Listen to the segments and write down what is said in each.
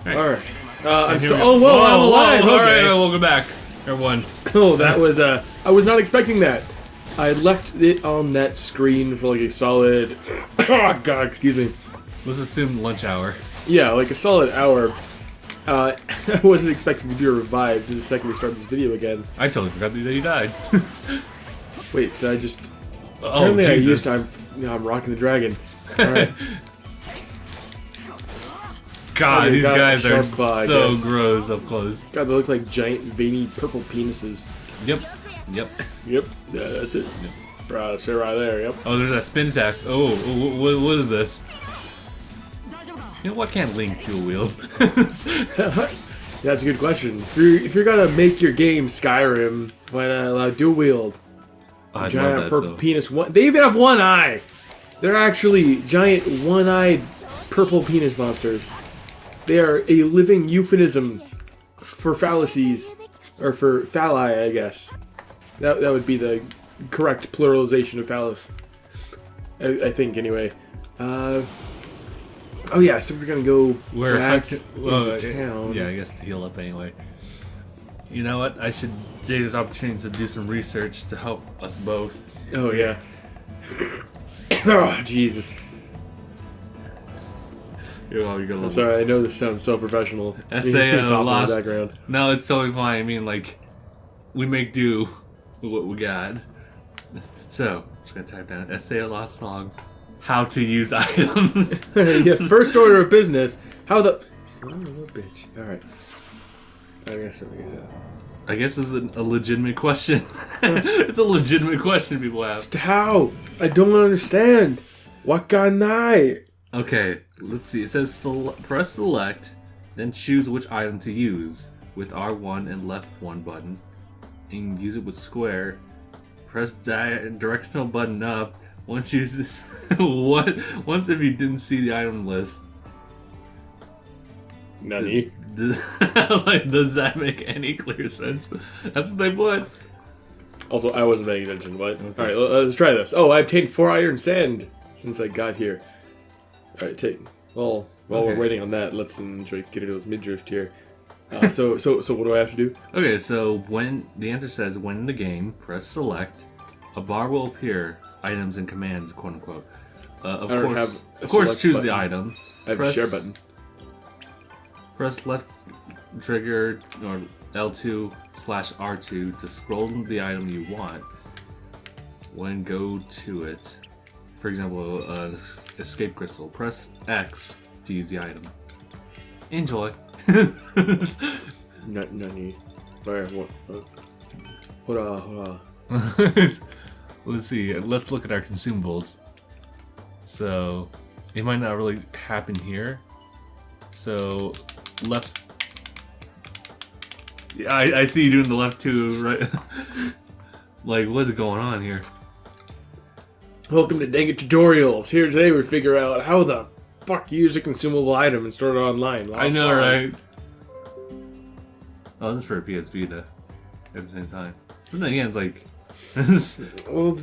Alright. I'm still. Oh, whoa, I'm alive! Whoa, okay. Alright, welcome back, everyone. Oh, that was, I was not expecting that. I left it on that screen for like a solid. Oh, God, excuse me. Let's assume lunch hour. Yeah, like a solid hour. I wasn't expecting to be revived the second we started this video again. I totally forgot that you died. Wait, did I just... Oh, Jesus. I'm rocking the dragon. Alright. God, these guys are claw, so gross up close. God, they look like giant, veiny, purple penises. Yep. Yep. Yep. Yeah, that's it. Yep. Right, sit right there, yep. Oh, there's that spin attack. Oh, what is this? You know, why can't Link dual wield? That's a good question. If you're gonna make your game Skyrim, why not allow dual wield? Giant purple penis. They even have one eye. They're actually giant one-eyed purple penis monsters. They are a living euphemism for fallacies, or for phalli, I guess. That would be the correct pluralization of phallus. I think anyway. Oh yeah, so we're gonna go back into town. Yeah, I guess to heal up anyway. You know what? I should take this opportunity to do some research to help us both. Oh yeah. Oh Jesus. I'm sorry, I know this sounds so professional. Lost. Background. No, it's totally fine. I mean, like, we make do with what we got. So, I'm just gonna type down essay lost song. How to use items. Yeah, first order of business. How the son of a bitch. Alright. I guess this is a legitimate question. It's a legitimate question people have. Just how? I don't understand. What can I? Okay, let's see. It says press select, then choose which item to use with R1 and left 1 button, and use it with square. Press directional button up. Once if you didn't see the item list. Nani? Does that make any clear sense? That's what they put. Also, I wasn't paying attention. What? Okay. Alright, let's try this. Oh, I obtained 4 iron sand since I got here. Alright, while we're waiting on that, let's enjoy Kirilla's midriff here. So what do I have to do? Okay, so when the answer says when in the game, press select, a bar will appear. Items and commands, quote unquote. Of course, choose the item. I have a share button. Press left trigger or L2/R2 to scroll the item you want. When go to it, for example, escape crystal. Press X to use the item. Enjoy. Nani? Hold on. Let's see. Let's look at our consumables. So it might not really happen here. So left. Yeah, I see you doing the left too, right? Like, what's going on here? Welcome to DangIT Tutorials. Here today we figure out how the fuck you use a consumable item and store it online. I know, right? Oh, this is for a PS Vita at the same time. But then again, it's like. Well,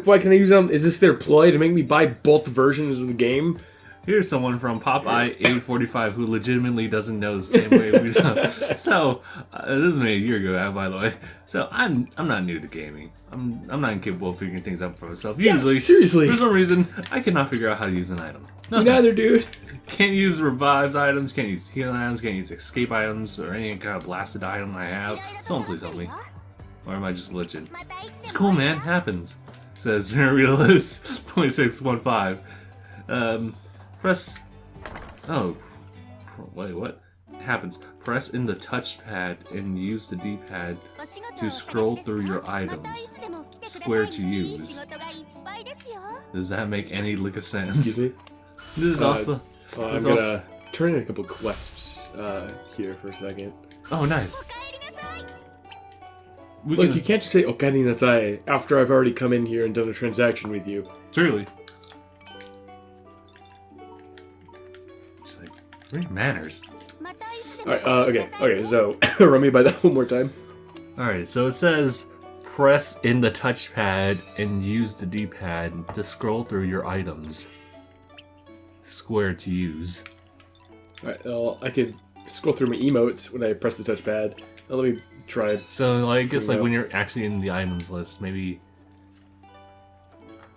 why can I use them? Is this their ploy to make me buy both versions of the game? Here's someone from Popeye845 who legitimately doesn't know the same way we know. So, this is made a year ago, by the way. So, I'm not new to gaming. I'm not incapable of figuring things out for myself. Usually, yeah, seriously, for some reason, I cannot figure out how to use an item. Me neither, dude. Can't use revives items, can't use healing items, can't use escape items, or any kind of blasted item I have. Someone please help me. Or am I just glitching? It's cool, man. Happens. Says Realist 2615. Press. Oh, wait. What happens? Press in the touchpad and use the D-pad to scroll through your items. Square to use. Does that make any lick of sense? Excuse me. This is also. I'm gonna turn in a couple quests here for a second. Oh, nice. Look, you can't just say "Okari nasai" after I've already come in here and done a transaction with you. Truly. It's like, great manners. Alright, okay, so, run me by that one more time. Alright, so it says, press in the touchpad and use the D-pad to scroll through your items. Square to use. Alright, well, I could scroll through my emotes when I press the touchpad. Let me try. So, like, I guess, like, when you're actually in the items list, maybe...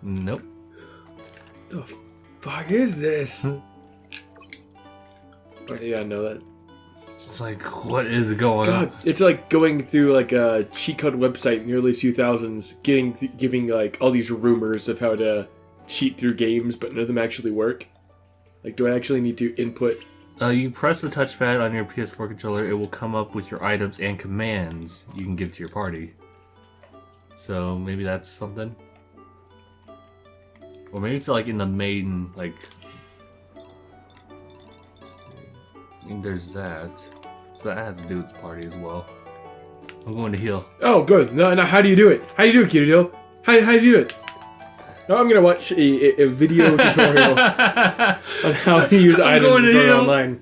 Nope. The fuck is this? Yeah, I know that. It's like, what is going on? It's like going through like a cheat code website in the early 2000s, giving like all these rumors of how to cheat through games, but none of them actually work. Like, do I actually need to input? You press the touchpad on your PS4 controller, it will come up with your items and commands you can give to your party. So maybe that's something. Or maybe it's like in the main, like... And there's that. So that has to do with the party as well. I'm going to heal. Oh, good. No, how do you do it? How do you do it, Kirito? How do you do it? Now I'm gonna watch a video tutorial on how to use items in Sword Art Online.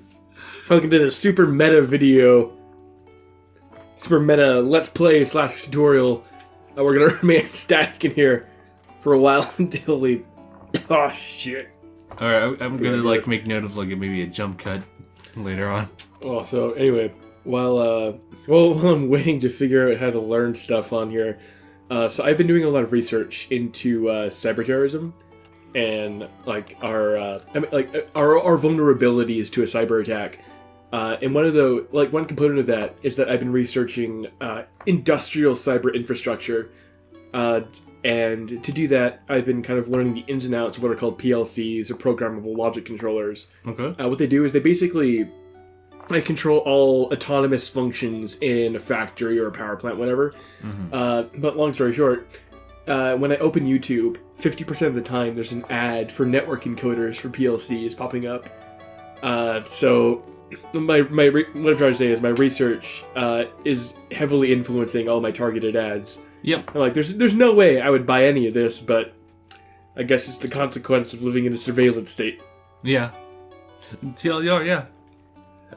Probably gonna do a super meta video. Super meta let's play / tutorial. We're gonna remain static in here for a while until we... Oh, shit. Alright, I'm gonna like make note of like maybe a jump cut later on. Oh, so anyway, while I'm waiting to figure out how to learn stuff on here, so I've been doing a lot of research into cyber terrorism and like our vulnerabilities to a cyber attack. And one component of that is that I've been researching industrial cyber infrastructure. And to do that, I've been kind of learning the ins and outs of what are called PLCs, or programmable logic controllers. Okay. What they do is they basically control all autonomous functions in a factory or a power plant, whatever. Mm-hmm. But long story short, when I open YouTube, 50% of the time there's an ad for network encoders for PLCs popping up. So what I'm trying to say is my research is heavily influencing all my targeted ads. Yep. I'm like, there's no way I would buy any of this, but I guess it's the consequence of living in a surveillance state. Yeah. TLDR, yeah.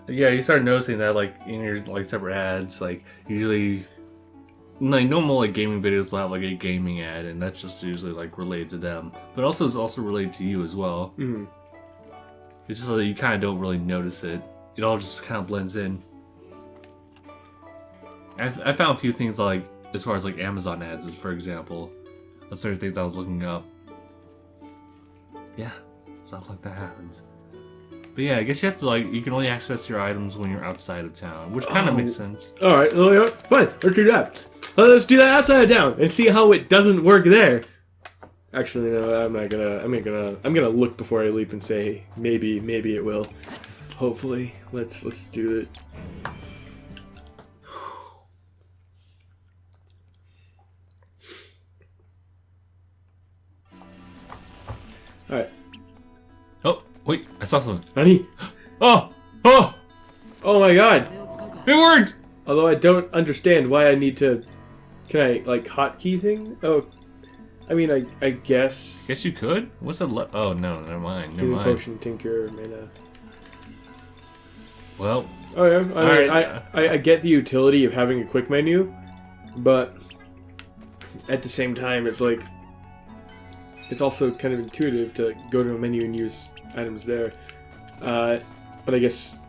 Yeah, you start noticing that, like, in your, like, separate ads, like, usually, like, normal, like, gaming videos will have, like, a gaming ad, and that's just usually, like, related to them. But also, it's also related to you as well. Mm-hmm. It's just that you kind of don't really notice it. It all just kind of blends in. I found a few things, like, as far as like Amazon ads, for example, that's certain things I was looking up. Yeah, stuff like that happens. But yeah, I guess you have to you can only access your items when you're outside of town, which kind of makes sense. All right, fine, let's do that. Let's do that outside of town and see how it doesn't work there. Actually, no, I'm gonna look before I leap and say maybe it will. Hopefully, let's do it. Alright. Oh, wait, I saw something. Nani? Oh my god! It worked! Although I don't understand why I need to... Can I, like, hotkey thing? Oh, I mean, I guess... Guess you could? What's the oh, no, never mind. Potion, Tinker, Mana... Well... Oh yeah, I get the utility of having a quick menu, but at the same time, it's like... It's also kind of intuitive to go to a menu and use items there. But I guess,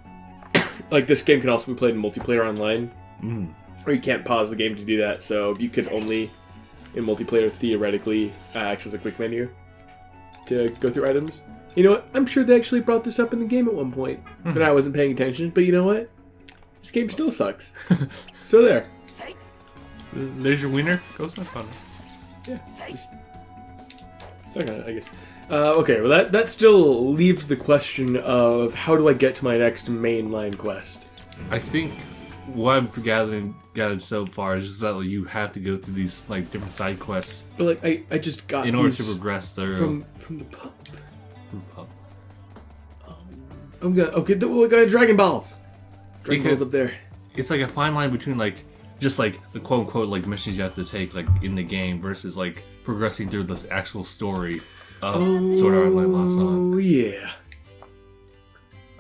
like, this game can also be played in multiplayer online. Or you can't pause the game to do that, so you could only, in multiplayer, theoretically, access a quick menu to go through items. You know what? I'm sure they actually brought this up in the game at one point, but I wasn't paying attention. But you know what? This game still sucks. So there. There's your wiener. Go suck on it. Yeah. Suck on it, I guess. Okay, well that still leaves the question of how do I get to my next mainline quest? I think what I've gathered so far is just that you have to go through these like different side quests. But like I just got in order to progress through from the pub. From the pub. I'm gonna we got a Dragon Ball. Dragon Ball's up there. It's like a fine line between like just like the quote unquote like missions you have to take like in the game versus like progressing through the actual story of Sword Art Online Lost Song. Oh yeah.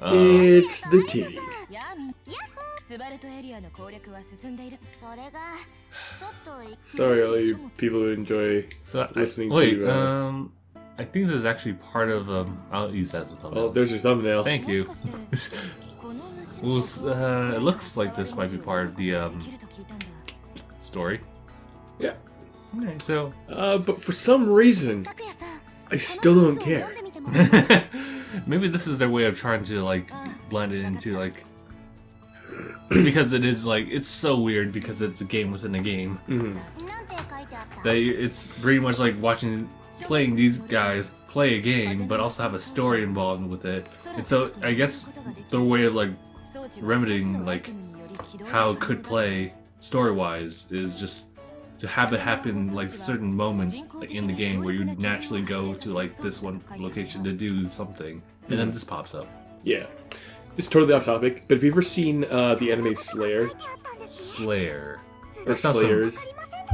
It's the titties. Sorry, all you people who enjoy listening to I think this is actually part of I'll use that as a thumbnail. Oh, there's your thumbnail. Thank you. Well, it looks like this might be part of the story. Yeah. Alright, so but for some reason, I still don't care. maybe this is their way of trying to like blend it into like because it is like it's so weird because it's a game within a game. It's pretty much like playing these guys play a game, but also have a story involved with it. And so I guess their way of like remedying like how it could play story-wise is just to have it happen like certain moments like, in the game where you naturally go to like this one location to do something, and then this pops up. Yeah. It's totally off topic, but have you ever seen the anime Slayer? Slayer. Or Slayers?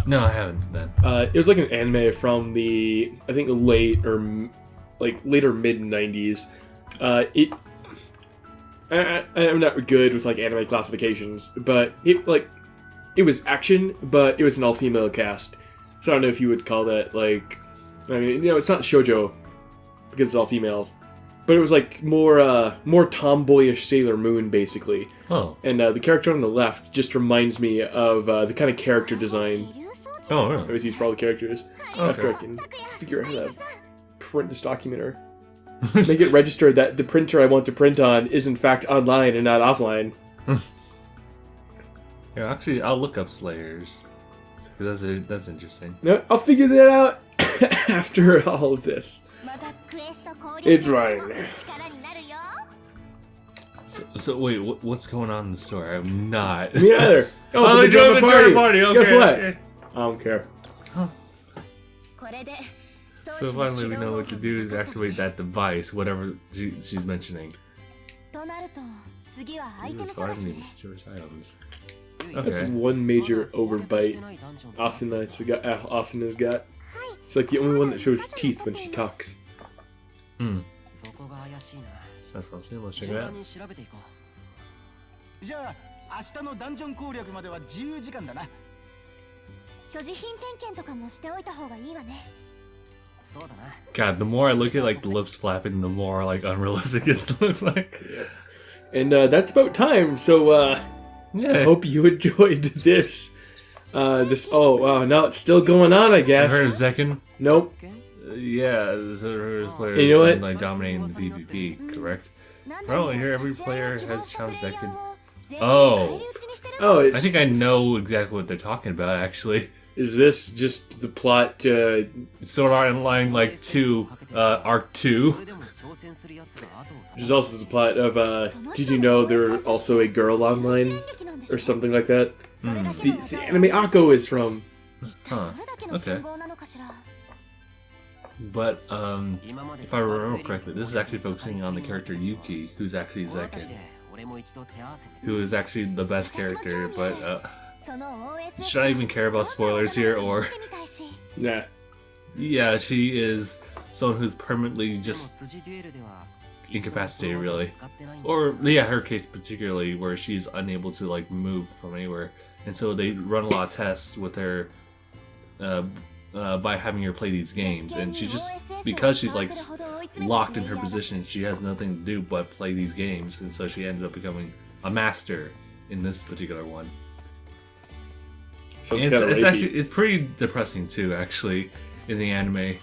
No, I haven't then. It was like an anime from the, I think, later mid 90s. I'm not good with like anime classifications, but it was action, but it was an all-female cast. So I don't know if you would call that like, I mean, you know, it's not shoujo because it's all females, but it was like more tomboyish Sailor Moon basically. Oh. And the character on the left just reminds me of the kind of character design. Oh, really? It was used for all the characters. Okay. After I can figure out how to print this document or make it registered that the printer I want to print on is in fact online and not offline. Yeah, actually, I'll look up Slayers because that's interesting. No, I'll figure that out after all of this. It's fine. So wait, what's going on in the story? I'm not. Me either. Oh, they drove a party. Okay, Guess what? okay. I don't care. Huh. So finally we know what to do to activate that device, whatever she's mentioning. Use 5 new mysterious items. Okay. That's one major overbite Asuna's got. She's like the only one that shows teeth when she talks. Hmm. Let's check it out. じゃあ明日のダンジョン攻略までは自由時間だな。所持品点検とかもしておいた方がいいわね。 God, the more I look at like the lips flapping, the more like unrealistic it looks like. Yeah. And that's about time. So yeah. I hope you enjoyed this. Oh wow, now it's still going on, I guess. Heard of Zekken? Nope. Yeah, this players you know what? like dominating the PvP, correct? Probably here every player has challenged Zekken. Oh, I think I know exactly what they're talking about. Actually, is this just the plot? Sword Art Online like 2, Arc 2. Which is also the plot of. Did you know there are also a girl online, or something like that? It's the anime Akko is from. Huh. Okay. But if I remember correctly, this is actually focusing on the character Yuki, who's actually Zekken, who is actually the best character. But should I even care about spoilers here, or? Yeah. Yeah, she is someone who's permanently just incapacitated, really. Or yeah, her case particularly, where she's unable to like move from anywhere, and so they run a lot of tests with her. By having her play these games, and she just because she's like locked in her position, she has nothing to do but play these games, and so she ended up becoming a master in this particular one. So it's pretty depressing too, actually, in the anime,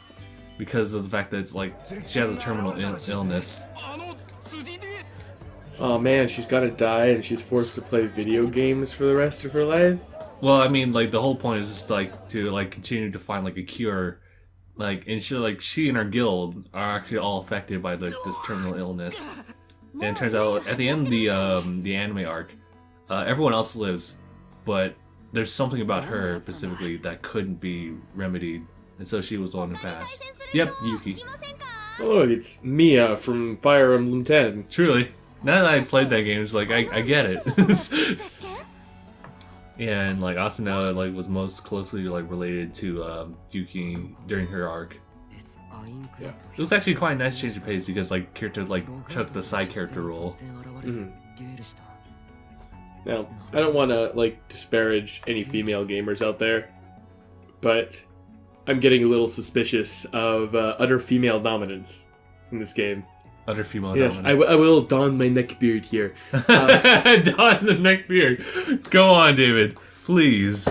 because of the fact that it's like she has a terminal illness. Oh man, she's gotta die, and she's forced to play video games for the rest of her life. Well, I mean, like the whole point is just like to like continue to find like a cure, like and she and her guild are actually all affected by this terminal illness. And it turns out at the end of the anime arc, everyone else lives, but there's something about her specifically that couldn't be remedied, and so she was the one who passed. Yep, Yuki. Oh, it's Mia from Fire Emblem 10. Truly, now that I played that game, it's like I get it. Yeah, and like Asuna like was most closely like related to Yuki during her arc. Yeah, it was actually quite a nice change of pace because like character like took the side character role. Now, I don't want to like disparage any female gamers out there, but I'm getting a little suspicious of utter female dominance in this game. Utter female Yes, dominance. I will don my neckbeard here. Don the neckbeard. Go on, David. Please.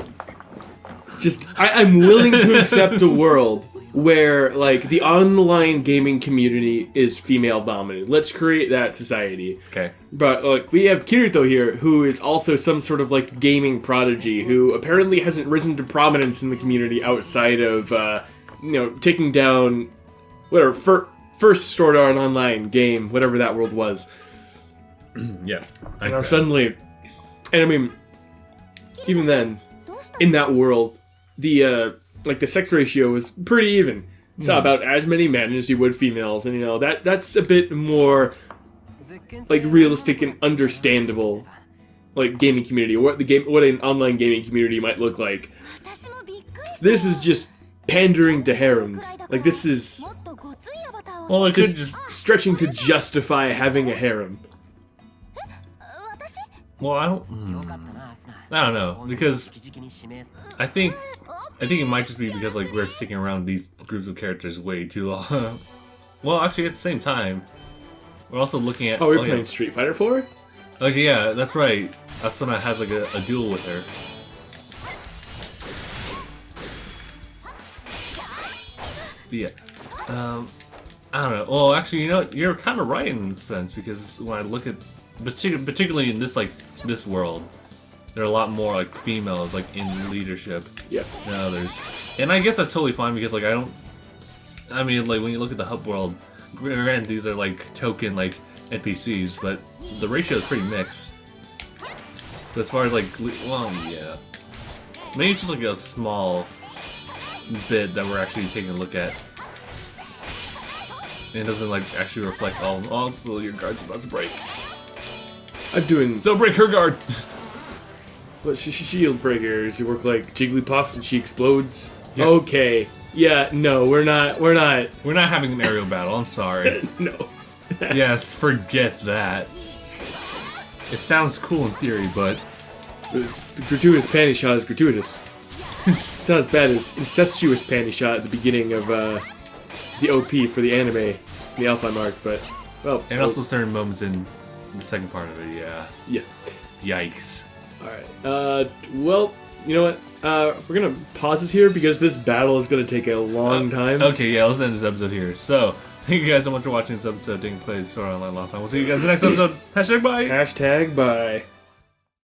It's just, I'm willing to accept a world where, like, the online gaming community is female dominant. Let's create that society. Okay. But, like, we have Kirito here, who is also some sort of, like, gaming prodigy, who apparently hasn't risen to prominence in the community outside of, you know, taking down, whatever, first Sword Art Online game, whatever that world was. Yeah. And now suddenly, and I mean, even then, in that world, the sex ratio was pretty even. Saw about as many men as you would females, and you know that's a bit more like realistic and understandable, like gaming community, what an online gaming community might look like. This is just pandering to harems. Like this is well, it just, could just stretching to justify having a harem. Well, I don't know because I think it might just be because like we're sticking around these groups of characters way too long. Well, actually, at the same time, we're also looking at. Oh, we're playing Street Fighter 4? Actually, yeah, that's right. Asuna has like a duel with her. But yeah, I don't know. Well, actually, you know, you're kind of right in a sense because when I look at, particularly in this world, there are a lot more like females like in leadership. Yeah. Than others, and I guess that's totally fine because like I mean, like when you look at the hub world, granted these are like token like NPCs, but the ratio is pretty mixed. But as far as like, well, yeah, maybe it's just like a small bit that we're actually taking a look at. And it doesn't like actually reflect all. Also, your guard's about to break. I'm doing So break her guard. But shield breakers. You work like Jigglypuff and she explodes. Yeah. Okay. Yeah. No, we're not. We're not having an aerial battle. I'm sorry. No. Yes, forget that. It sounds cool in theory, but The gratuitous panty shot is gratuitous. It's not as bad as incestuous panty shot at the beginning of the OP for the anime, the Alpha Mark, but well. and also certain moments in the second part of it. Yeah. Yeah. Yikes. All right. Well, you know what? We're gonna pause this here because this battle is gonna take a long time. Okay, yeah, let's end this episode here. So, thank you guys so much for watching this episode. Taking place Sword Art Online Lost Time. We'll see you guys in the next episode. #bye. Hashtag bye.